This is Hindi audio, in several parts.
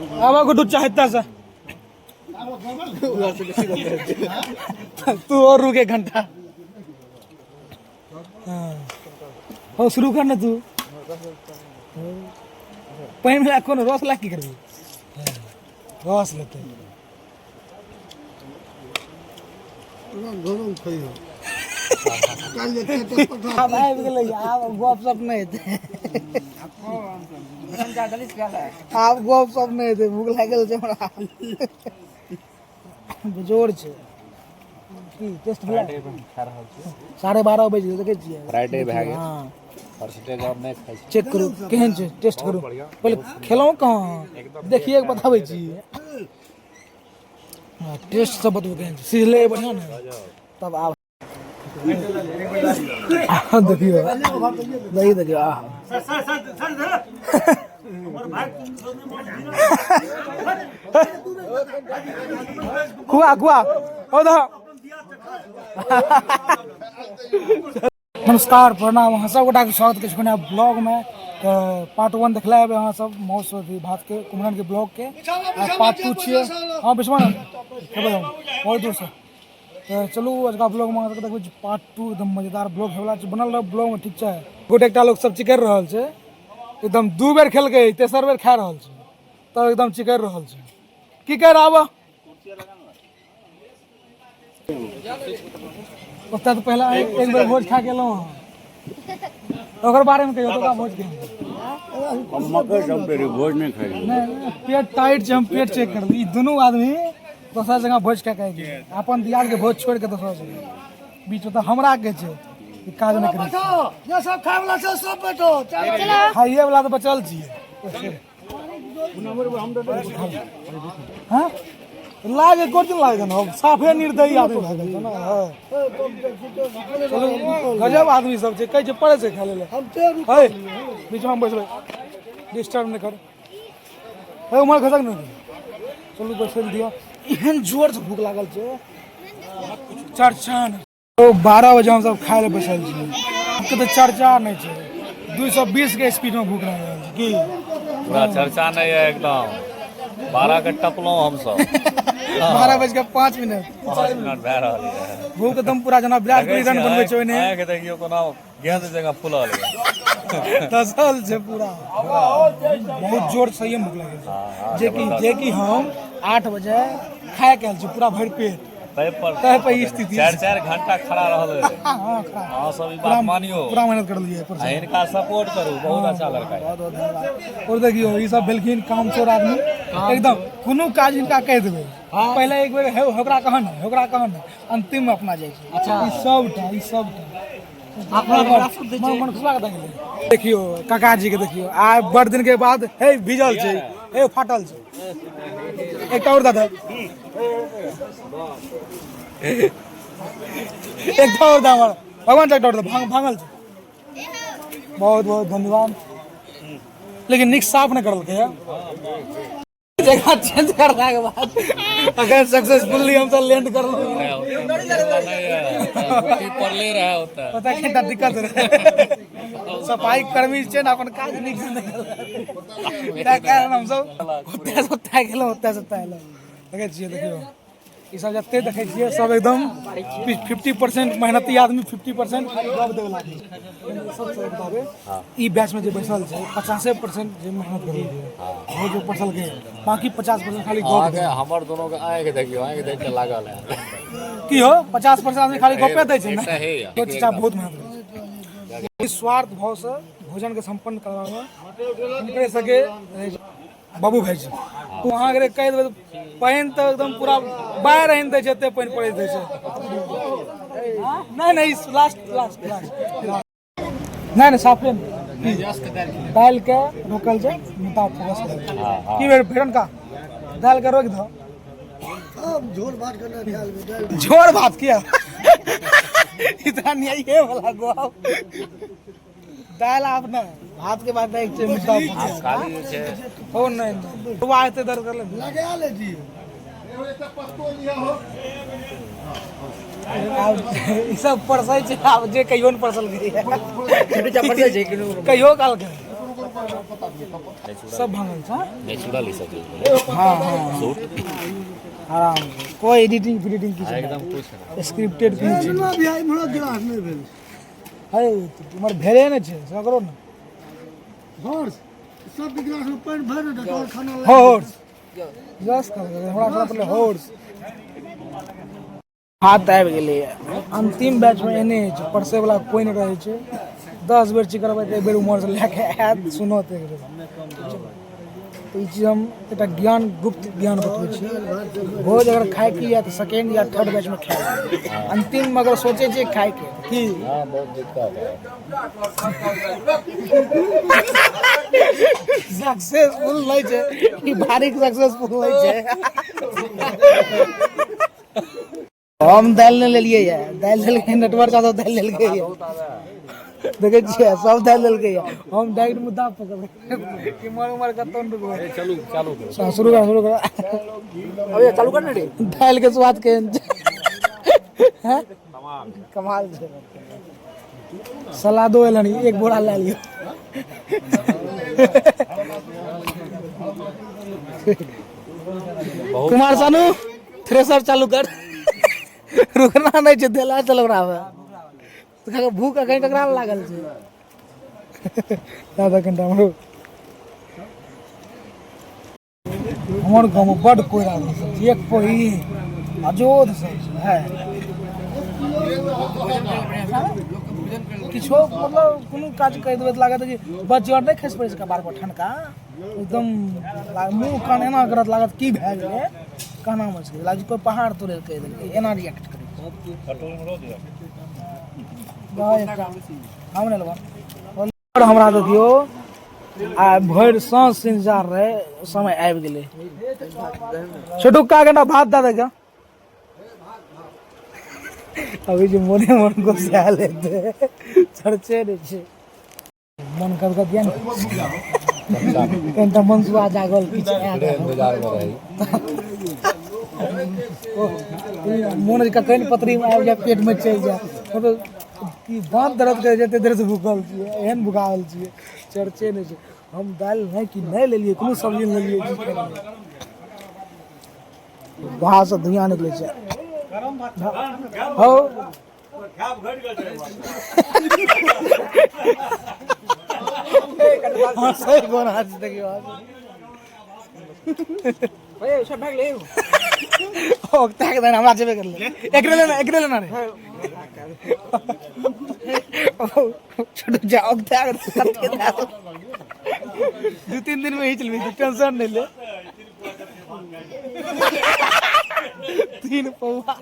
अब गुड्डू चाहता सा तू और रुक 1 घंटा। हो शुरू कर ना तू पानी में कौन रस ला की करबी रस लेते अब आबि गेलै आब गप सप नहि हेतै आब गप सप नहि हेतै भूख लागल छै हमरा बेजोड़ छै की टेस्ट भेलै 12:30 बजे देखै छियै फ्राइडे भए गेल हां परसेंटेज और नहीं खाइ चेक करू केहन छै टेस्ट करू पहले खेलौं कहाँ देखिए के बताबै छी हां टेस्ट सब बतबू केहन छै सिझले बढ़िया ने तब आब देखियो दही देखियो आ खुआ खुआ ओ दा नमस्कार प्रणाम अहाँ सब गोटा के स्वागत के छै ब्लॉग में पार्ट 1 देखला है अहाँ सब मौस भात के कुमरन के ब्लॉग के पार्ट 2 छियै हां बिस्मान बहुत दूर से तो चलू अजका ब्लॉग में देखबै पार्ट 2 एकदम मजेदार ब्लॉग हेवला छै बनल रह ब्लॉग में ठीक छै गोटे एकटा लोग सब चिकर रहल छै एकदम 2 बेर खेलकै तेसर बेर खा रहल छै तब एकदम चिकर रहल छै की कह रहा आबा ओता तो पहला एक बेर भोज खा गेलौ ओकर बारे में कहियो तो भोज के हम मकर संक्रांति भोज नहीं खाई नहीं पेट टाइट छै हम पेट चेक कर ली दोनों आदमी दोसर जगह भोज खा के अपन दियाद के भोज छोड़ के दोसर जगह बीच में तो हमरा के छै ई काज नहीं करे ये सब खाय वाला छै सब बैठो चलो खाइए वाला तो बचल छी हां लागे कोन लागे ना साफे निर्दयी आदमी भए गेल ना चलो गजब आदमी सब छै कहै छै पड़े छै खा ले हम हे बीच में बैसबै डिस्टर्ब नहीं कर हे उमर खसक नहीं चलू बैसल दियो एहन जोर से भूख लागल छै चर्चा तो 12 बजे हम सब खाय ले बैसल छी के तो चर्चा नहीं छै 220 के स्पीड में भूख लागल छै की पूरा चर्चा नहीं है एकदम 12 के टपलो हम सब 12:05 मिनट 5 मिनट भए रहल है भूख एकदम पूरा जना विराट कोहली रन बनबै छै ओने के देखियो कोना गेंद जगह फुलल है दसल छै पूरा बहुत जोर से ही भूख लागल छै जे कि हम 8 बजे खाय के छी पूरा भरि पेट तय पर स्थिति 4 घंटा खड़ा रहल है हां सब ई बात मानियो पूरा मेहनत कर लिए इनका सपोर्ट करू बहुत अच्छा लड़का है बहुत धन्यवाद और देखियो ई सब भेलखिन कामचोर आदमी एकदम कोनो काज इनका कह देबै पहले एक बेर होकरा कहन अंतिम में अपना जाय छै अच्छा ई सबटा मन खुशवा के देखियो काका जी के देखियो आ बड़ दिन के बाद हे भिजल छै हे फाटल छै एकटा और दादा एकटा और दादा भगवान एकटा और भांगल छै बहुत बहुत धन्यवाद लेकिन निक साफ नहीं करल के जगह चेंज करला के बाद अगर सक्सेसफुली हम सब लैंड कर लो पर ले रहा होता पता केटा दिक्कत रहे सफाई कर्मी छै ना अपन काज निक से नहीं करला कारण हम सब होते गेलो देखे छियै देखियो ई सब जते देखे छियै सब एकदम 50% मेहनती आदमी 50% खाली गप देवे लागी सब बताबे ई बैच में जे बैसल छै 50% जे मेहनत करे वो जो पसल के बाकी 50% खाली गप आगे हमर दोनों के आए के देखियो आए के देख के लागल है की हो 50% आदमी खाली गपे दै छै ना तो चाचा बहुत मेहनत करे इस स्वार्थ भाव से भोजन के संपन्न करवावे उनके सके बाबू भाई जी वहां के कह देबै पानि तो एकदम पूरा बाहर आनि दै छै एते पानि पड़ै दै छै नहीं लास्ट नहीं साफे दाल के रोकल छै मुता की बेर भेड़न का दाल के रोक दो झोर भात किया इतना नहीं ये वाला गोवा दाल आपने भात के बाद एक मुद्दा खाली छै हो नहीं दुआ आते दर कर ले लगा ले जी ई सब परसै छै आब जे कहियो न परसल गई छोटे चा परसै छै कहियो काल के सब भांगल छ नेचुरल ही सब हाँ हाँ सूट आराम से कोई एडिटिंग फिडिटिंग की एकदम कुछ स्क्रिप्टेड की है तुम्हारे भेरे ने छे से करो ना सब गिलास में पानी भर दे और खाना हॉर्स जस्ट कर हमरा मतलब हॉर्स हाथ आबि गेलै अंतिम बैच में एने छै परसे वाला कोई नहीं रहे छै 10 बेर चिकरबै एक बेर उमर से लेके आयत सुनत एक बेर तो ई चीज हम एक ज्ञान गुप्त ज्ञान बतबै छी भोज अगर खाए की या तो सेकेंड या थर्ड बैच में खाए अंतिम में अगर सोचे छै खाए के की हां बहुत दिक्कत है सक्सेसफुल नहीं छै ई भारी सक्सेसफुल नहीं छै हम दाल ले लिए है दाल लेलकै नेटवर्क का दाल लेलकै देखे छियै सब दाल लेलकै हम डायरेक्ट मुद्दा पकड़ इमर उमर कतौ रुकबै चलू चालू करो शुरू कर अब ये चालू करना रे दाल के स्वाद के हैं कमाल छै सलादो एलनी एक बोरा ला लियो कुमार सानू थ्रेसर चालू कर रुकना नहीं छै देला चल रहा है तो भूख कहीं ककरा लागल छै दादा कनिटा हमरो हमर गाँव में बड़ कोयरा एक पही अजोध सब है किछो मतलब कोनो काज कर देबै तऽ लागत कि बच्चा नहीं खसि पड़ै छै कपार पर ठनका एकदम मुँह कान एना करत लागत की भए गेलै कहना मुश्किल लागी कोई पहाड़ तोड़े कह देलकै एना रिएक्ट करै हम नहीं लेबा और हमरा दे दियो आ भरि सांझ से इंतजार रहे समय आबि गेलै छोटू का घंटा भात दे देगा अभी जो मोने मन को सह लेते चर्चे नहीं छे मन कर दिया ना कनिटा मनसुआ जागल पीछे इंतजार में रही मोन का कहीं पतरी में आबि जाए पेट में चलि जाए मतलब कि दांत दर्द कर जते देर से भूखल छियै एहन भुखाल छियै चर्चे नहीं छै हम दाल नहीं कि नहीं लेलिए कोनो सब्जी नहीं लेलिए वहाँ से धुआं निकले छै हो हाँ सही कोन आज देखियो ओए सब भाग ले ओ ताक देना हमरा जेबे कर ले एकरे लेना रे छोटू जाओ ताक दे 2-3 दिन में ही चलबी टेंशन नहीं ले 3 पौवा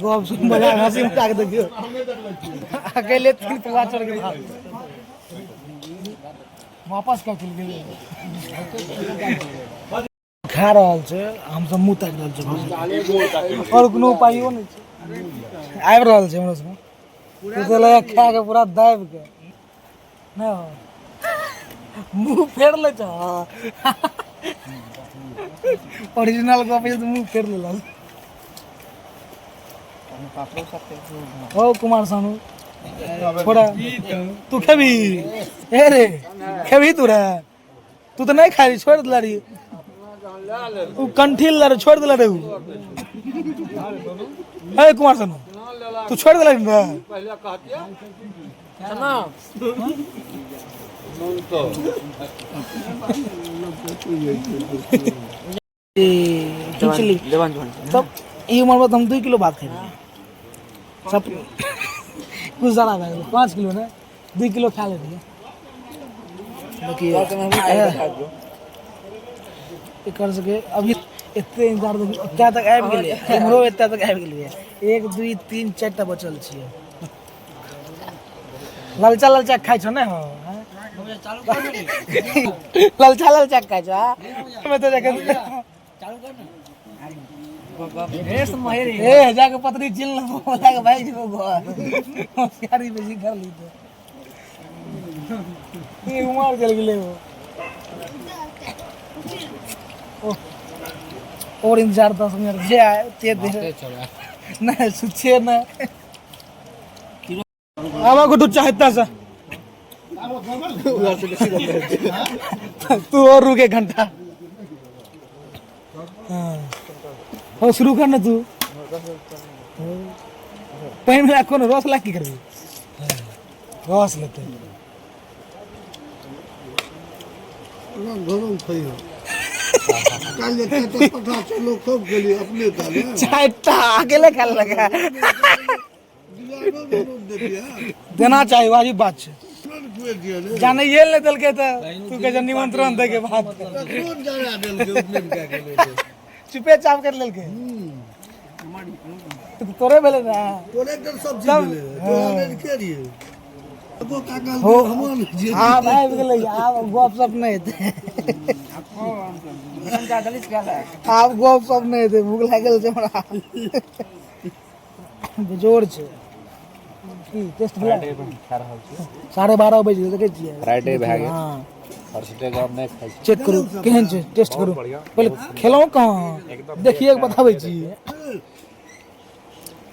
गप सुन बड़ा हंसी मजाक देखियो अकेले 3 पौवा चढ़ के वापस का चल गेलै खा रहल छै हम सब मुंह ताकि रहल छै और कोनो उपायो नहीं छै आबि रहल छै हमरा सब तो लगा खा के पूरा दाबि के नहीं हो मुंह फेर ले छ ओरिजिनल गप है तो मुंह फेर ले लाल ओ कुमार सानू थोड़ा तू खेबी ए रे खेबी तू रे तू तो नहीं खा रही छोड़ दिला रही तू कंठील ला रे छोड़ दिला रे ए कुमार सानू तू छोड़ दिला रे पहले कहतिया ना खिचड़ी तब ये उम्र में हम 2 किलो भात खाए सब कुछ ज़्यादा भाई 5 किलो ना 2 किलो खा लेते कर सके अभी इतने इंतजार क्या तक आबि गेलै हमरो एतय तक आबि गेलियै 1 2 3 4 टा बचल छियै ललचा खाइ छौ ने हो ललचा खाइ छौ हमें तो जाके चालू कर ना ए जाके पतरी चिल ना बोला के भाई जो घर होशियारी बेसी कर ली तो ये उमर चल गेले वो और इंतजार 10 मिनट जे आए ते दे ना सुचे ना आवा को तो चाहता सा तू और रुक एक घंटा हाँ और शुरू कर ना तू पैन में रखो ना रस ला की करबी रस लेते गरम खाइयो काल के तो पता चलो खूब गेली अपने काले चाय टा अकेले खा लगा देना चाहिए वाजिब बात है जाने ये ले दल के तो तू के जन निमंत्रण दे के बात कौन जाने देल के उपनयन का गेले चुपे चाप कर लेल के तो तोरे भेले ना तोरे एकदम सब्जी गेले तो आने के रहिए वो काका हमन जे हां भाई गेले आप गप सप नहीं थे आप गप सप नहीं थे भूख लागल छै हमरा बेजोड़ छै की टेस्ट भेला 12:30 बजे देखे छियै फ्राइडे भए गेल हां थर्सडे के हम नहीं खाइ छी चेक करू केहन छै टेस्ट करू पहले खेलौ कहां देखिए के बताबै छी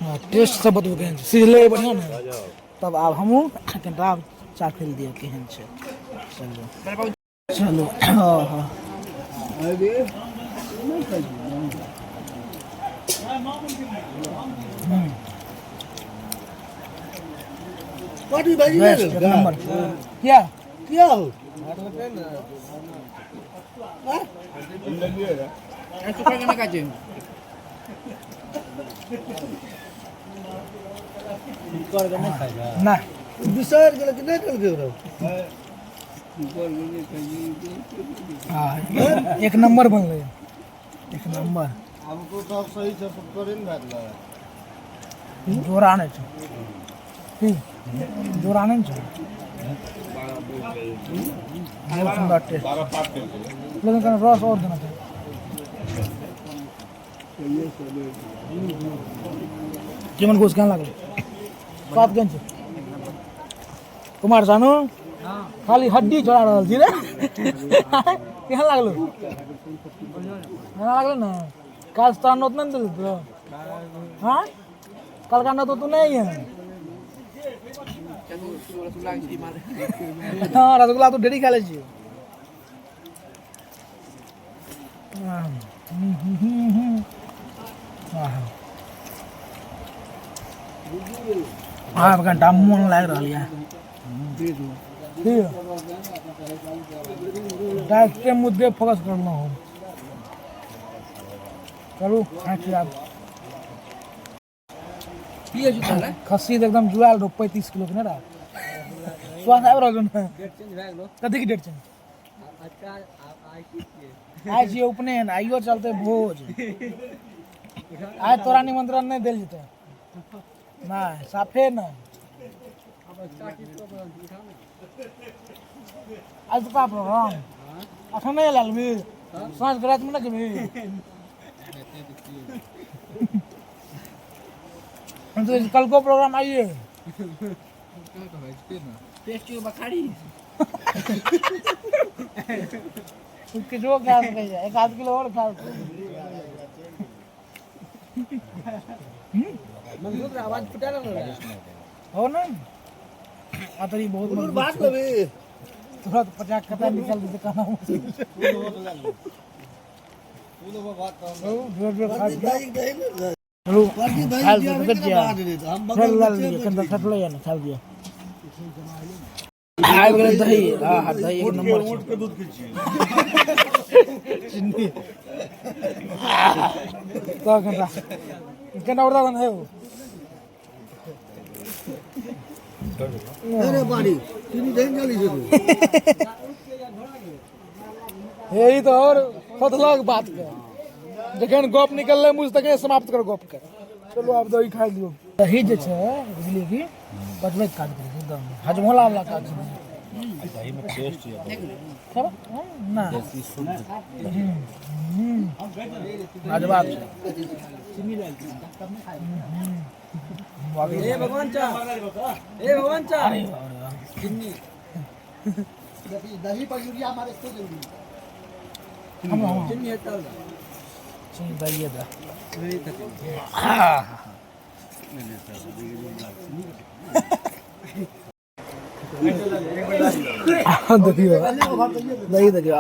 हां टेस्ट सब बतबो केहन छै सिझले बढ़िया ने तब आब हमहू कनिटा चाख खेल दिए केहन छै चलो चलो हां हां पार्टी भाई ले नंबर क्या क्या हो ना बिसार गेल कि नहीं चल गए हां एक नंबर बनले एक नंबर हमको तो सही से करे न भागला जोर आने छै जोर आने छै बहुत सुंदर टेस्ट लेकिन कने रस और देना चाहिए केमन गोश केहन लागल स्वाद केहन छै कुमार सानू खाली हड्डी छोड़ा रहल छी रे केहन लागलो केहन लागलो ना काल स्थान उतना नहीं दिल तो हाँ कल का ना तो तू नहीं है हाँ रसगुल्ला तो डेली खा ले छी हाँ घंटा मन लाग रहा है डाइट के मुद्दे फोकस करना हो चलो आप खस्सी तो एकदम जुआल रहो 35 किलो के ना स्वाद आबि रहल है कथी के डेट चेंज आज ये उपनयन आइयो चलते भोज आज तोरा निमंत्रण नहीं देल जेते ना साफे ना आज तो का प्रोग्राम अखन नहीं लालमी सांझ के रात में ना जेबी हम तो कल को प्रोग्राम आइए टेस्टी बखाड़ी उसके जो खा सके एक आध किलो और खा मंजूर आवाज फटा ना हो ना आतरी बहुत मजबूत बात लबे तुरंत 50 कटा निकल दे कहना जोर जोर खा हेलो हाल तो कट गया फिर लाल दिया कंदा फटले या ना खा दिया आइ गेल दही हां दही एक नंबर ऊंट के दूध के छी चिन्नी तो कंदा उड़ा है वो अरे बाड़ी चिन्नी दही जली से यही तो और फतलक बात के जखन गप निकलले मुझ तक समाप्त कर गप के चलो आप दही खा लियो दही जे छै बुझलिए कि बचबे काट दे एकदम हजमोला वाला काट दे दही में टेस्ट है सब ना देसी शुद्ध लाजवाब छै चिन्नी डाल दी ए भगवान चा चिन्नी दही पर यूरिया हमारे तो जल्दी चिन्नी हटा चिन्नी दही दा देखियो नहीं देखियो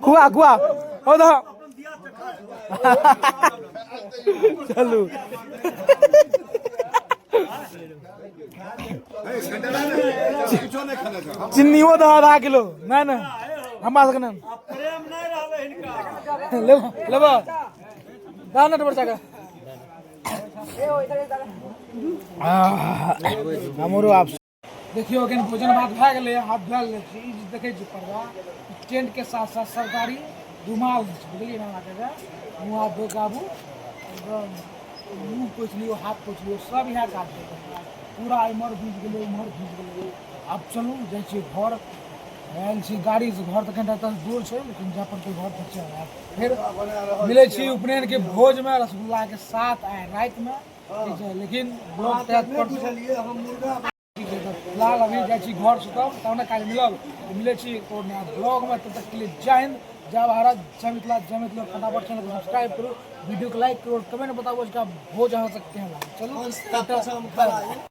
खुआ खुआ हो तो चलू चिन्नियो दो आधा किलो नहीं ना हमरा सबके ना लेबो दाना तो बच्चा का हमरो आप देखियो अखन भोजन भात भए गेलै हाथ धोल लै छी देखै छी परवा टेंट के साथ साथ सरकारी रुमाल बुझलिए ना अहाँके मुँह हाथ धो गाबू मुँह पोछि लियो हाथ पोछि लियो सब इएह काज पूरा इमहर भीज गेलै उमहर भीज गेलै आब चलू जाइ छी घर आयल छी गाड़ी से घर तऽ कनिटा तक दूर छै लेकिन जा पर घर तक चल फिर मिलै छी उपनयन के भोज में रसगुल्ला के साथ आए रात में ठीक है लेकिन ब्लॉग तैयार कर फिलहाल अभी जाइ छी घर सुतब तब ने काल्हि मिलै छी और नया ब्लॉग में तब तक के लिए जय हिंद जय भारत जय मिथिला फटाफट चैनल को सब्सक्राइब करो वीडियो को लाइक करो कमेंट बताओ इसका भोज अहाँ से केहन लागल चलू